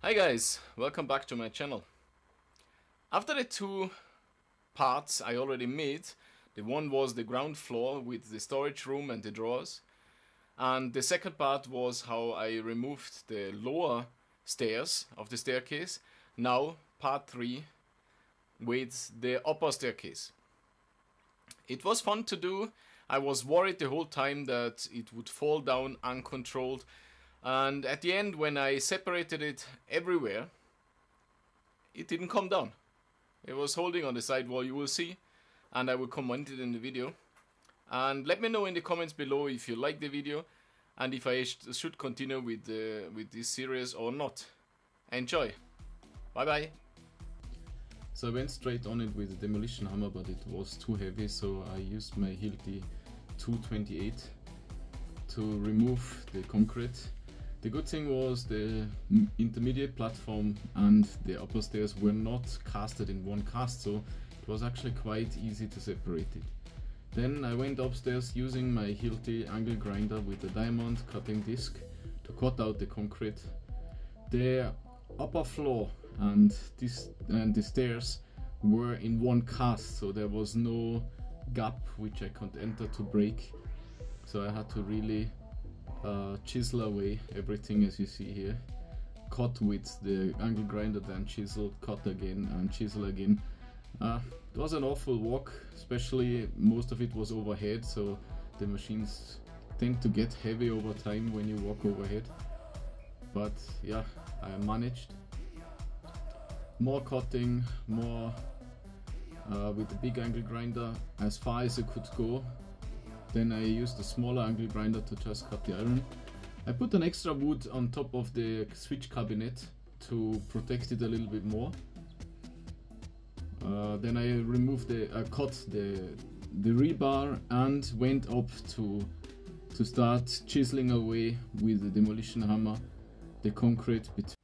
Hi guys, welcome back to my channel. After the two parts I already made, the one was the ground floor with the storage room and the drawers, and the second part was how I removed the lower stairs of the staircase. Now part 3 with the upper staircase. It was fun to do. I was worried the whole time that it would fall down uncontrolled. And at the end, when I separated it everywhere, it didn't come down. It was holding on the side wall, you will see, and I will comment it in the video. And let me know in the comments below if you like the video and if I should continue with this series or not. Enjoy. Bye bye. So I went straight on it with the demolition hammer, but it was too heavy, so I used my Hilti 228 to remove the concrete. The good thing was the intermediate platform and the upper stairs were not casted in one cast, so it was actually quite easy to separate it. Then I went upstairs using my Hilti angle grinder with a diamond cutting disc to cut out the concrete. The upper floor and the stairs were in one cast, so there was no gap which I could enter to break. So I had to really chisel away everything, as you see here. Cut with the angle grinder, then chisel, cut again and chisel again. It was an awful walk, especially most of it was overhead, so the machines tend to get heavy over time when you walk overhead. But yeah, I managed. More cutting, more with the big angle grinder as far as I could go. Then I used a smaller angle grinder to just cut the iron. I put an extra wood on top of the switch cabinet to protect it a little bit more. Then I removed cut the rebar and went up to start chiseling away with the demolition hammer the concrete between.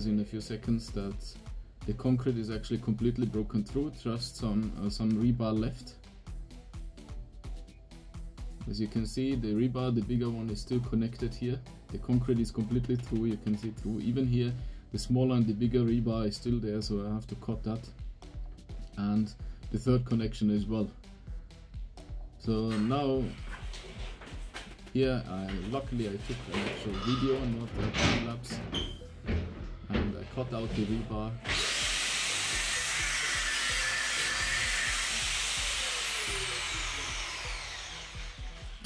In a few seconds that the concrete is actually completely broken through, just some rebar left. As you can see, the rebar, the bigger one, is still connected here. The concrete is completely through, you can see through. Even here, the smaller and the bigger rebar is still there, so I have to cut that. And the third connection as well. So now, here, luckily I took an actual video, not a time lapse. And I cut out the rebar.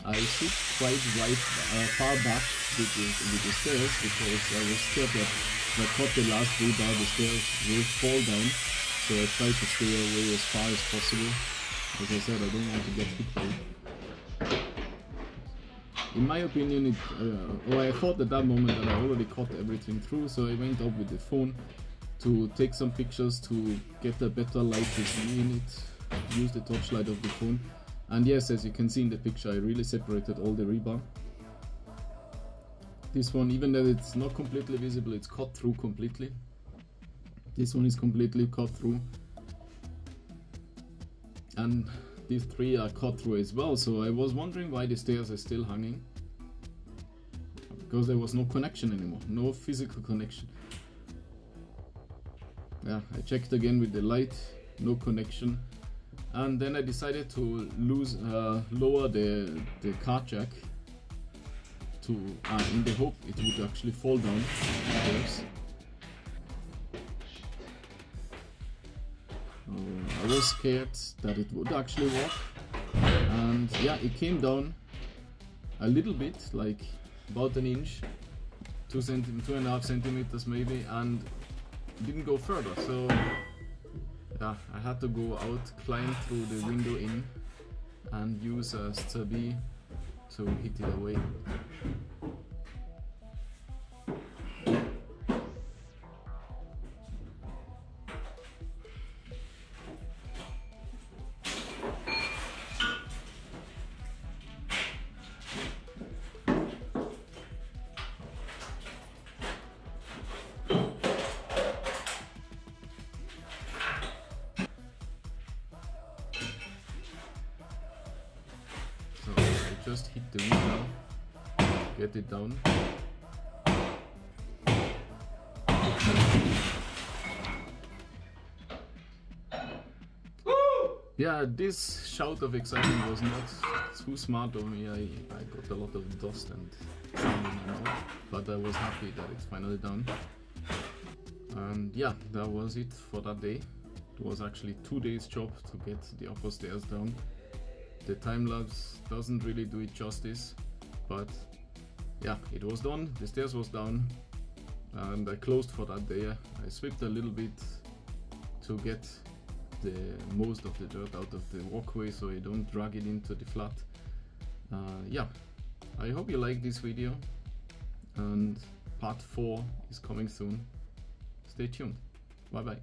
I sit quite far back with the stairs because I was scared that if I cut the last rebar, the stairs will fall down. So I tried to stay away as far as possible. As I said, I don't want to get hit by it. In my opinion, I thought at that moment that I already cut everything through, so I went up with the phone to take some pictures to get a better light to see in it, use the torchlight of the phone. And yes, as you can see in the picture, I really separated all the rebar. This one, even though it's not completely visible, it's cut through completely. This one is completely cut through, and these three are cut through as well. So I was wondering why the stairs are still hanging, because there was no connection anymore, no physical connection. Yeah, I checked again with the light, no connection, and then I decided to lower the car jack to in the hope it would actually fall down the stairs. I was scared that it would actually work, and yeah, it came down a little bit, like about an inch, 2.5 centimeters maybe, and didn't go further. So yeah, I had to go out, climb through the window in, and use a stubby to hit it away. Just hit the window, get it down. Yeah, this shout of excitement was not too smart of me. I got a lot of dust and sound in my mouth, but I was happy that it's finally done. And yeah, that was it for that day. It was actually 2 days job to get the upper stairs down. The time lapse doesn't really do it justice, but yeah, it was done. The stairs was down, and I closed for that day. I swept a little bit to get the most of the dirt out of the walkway so I don't drag it into the flat. Yeah, I hope you like this video, and part 4 is coming soon. Stay tuned. Bye bye.